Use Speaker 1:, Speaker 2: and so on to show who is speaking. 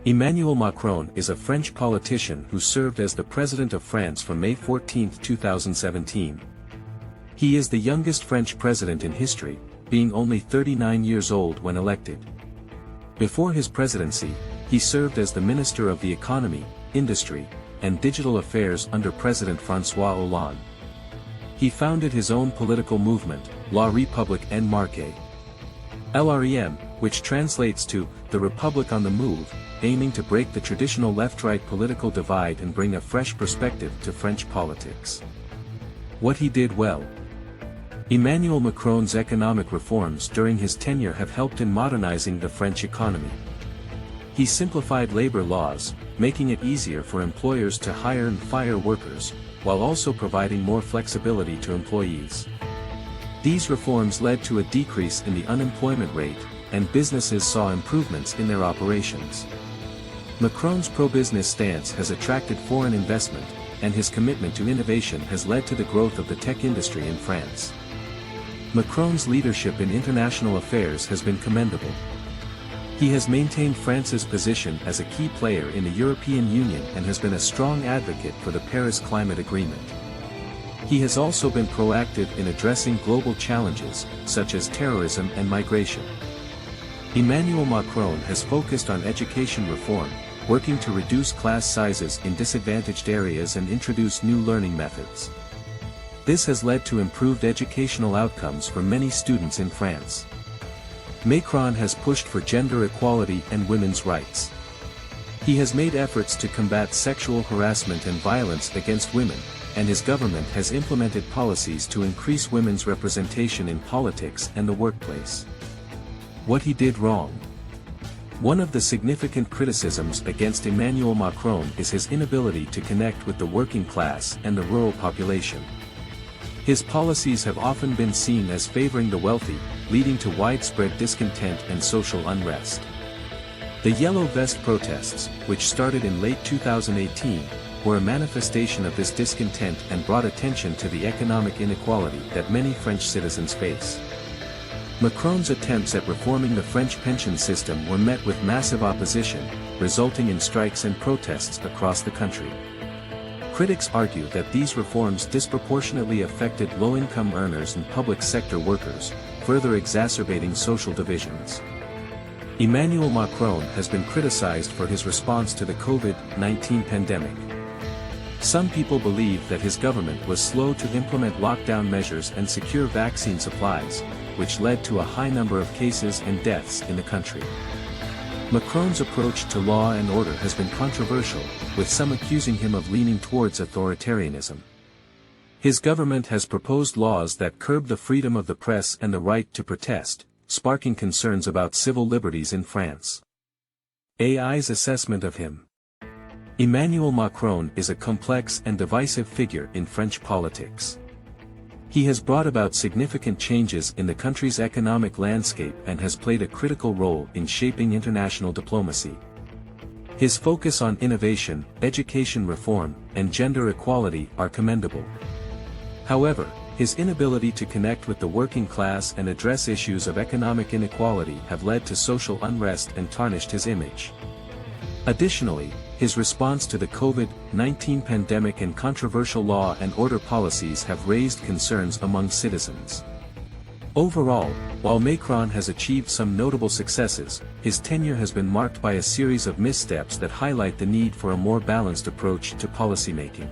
Speaker 1: Emmanuel Macron is a French politician who served as the President of France from May 14, 2017. He is the youngest French president in history, being only 39 years old when elected. Before his presidency, he served as the Minister of the Economy, Industry, and Digital Affairs under President François Hollande. He founded his own political movement, La République en Marche. LREM, which translates to the Republic on the Move, aiming to break the traditional left-right political divide and bring a fresh perspective to French politics. What he did well. Emmanuel Macron's economic reforms during his tenure have helped in modernizing the French economy. He simplified labor laws, making it easier for employers to hire and fire workers, while also providing more flexibility to employees. These reforms led to a decrease in the unemployment rate, and businesses saw improvements in their operations. Macron's pro-business stance has attracted foreign investment, and his commitment to innovation has led to the growth of the tech industry in France. Macron's leadership in international affairs has been commendable. He has maintained France's position as a key player in the European Union and has been a strong advocate for the Paris Climate Agreement. He has also been proactive in addressing global challenges, such as terrorism and migration. Emmanuel Macron has focused on education reform, working to reduce class sizes in disadvantaged areas and introduce new learning methods. This has led to improved educational outcomes for many students in France. Macron has pushed for gender equality and women's rights. He has made efforts to combat sexual harassment and violence against women, and his government has implemented policies to increase women's representation in politics and the workplace. What he did wrong. One of the significant criticisms against Emmanuel Macron is his inability to connect with the working class and the rural population. His policies have often been seen as favoring the wealthy, leading to widespread discontent and social unrest. The Yellow Vest protests, which started in late 2018, were a manifestation of this discontent and brought attention to the economic inequality that many French citizens face. Macron's attempts at reforming the French pension system were met with massive opposition, resulting in strikes and protests across the country. Critics argue that these reforms disproportionately affected low-income earners and public sector workers, further exacerbating social divisions. Emmanuel Macron has been criticized for his response to the COVID-19 pandemic. Some people believe that his government was slow to implement lockdown measures and secure vaccine supplies, which led to a high number of cases and deaths in the country. Macron's approach to law and order has been controversial, with some accusing him of leaning towards authoritarianism. His government has proposed laws that curb the freedom of the press and the right to protest, sparking concerns about civil liberties in France. AI's assessment of him. Emmanuel Macron is a complex and divisive figure in French politics. He has brought about significant changes in the country's economic landscape and has played a critical role in shaping international diplomacy. His focus on innovation, education reform, and gender equality are commendable. However, his inability to connect with the working class and address issues of economic inequality have led to social unrest and tarnished his image. Additionally, his response to the COVID-19 pandemic and controversial law and order policies have raised concerns among citizens. Overall, while Macron has achieved some notable successes, his tenure has been marked by a series of missteps that highlight the need for a more balanced approach to policymaking.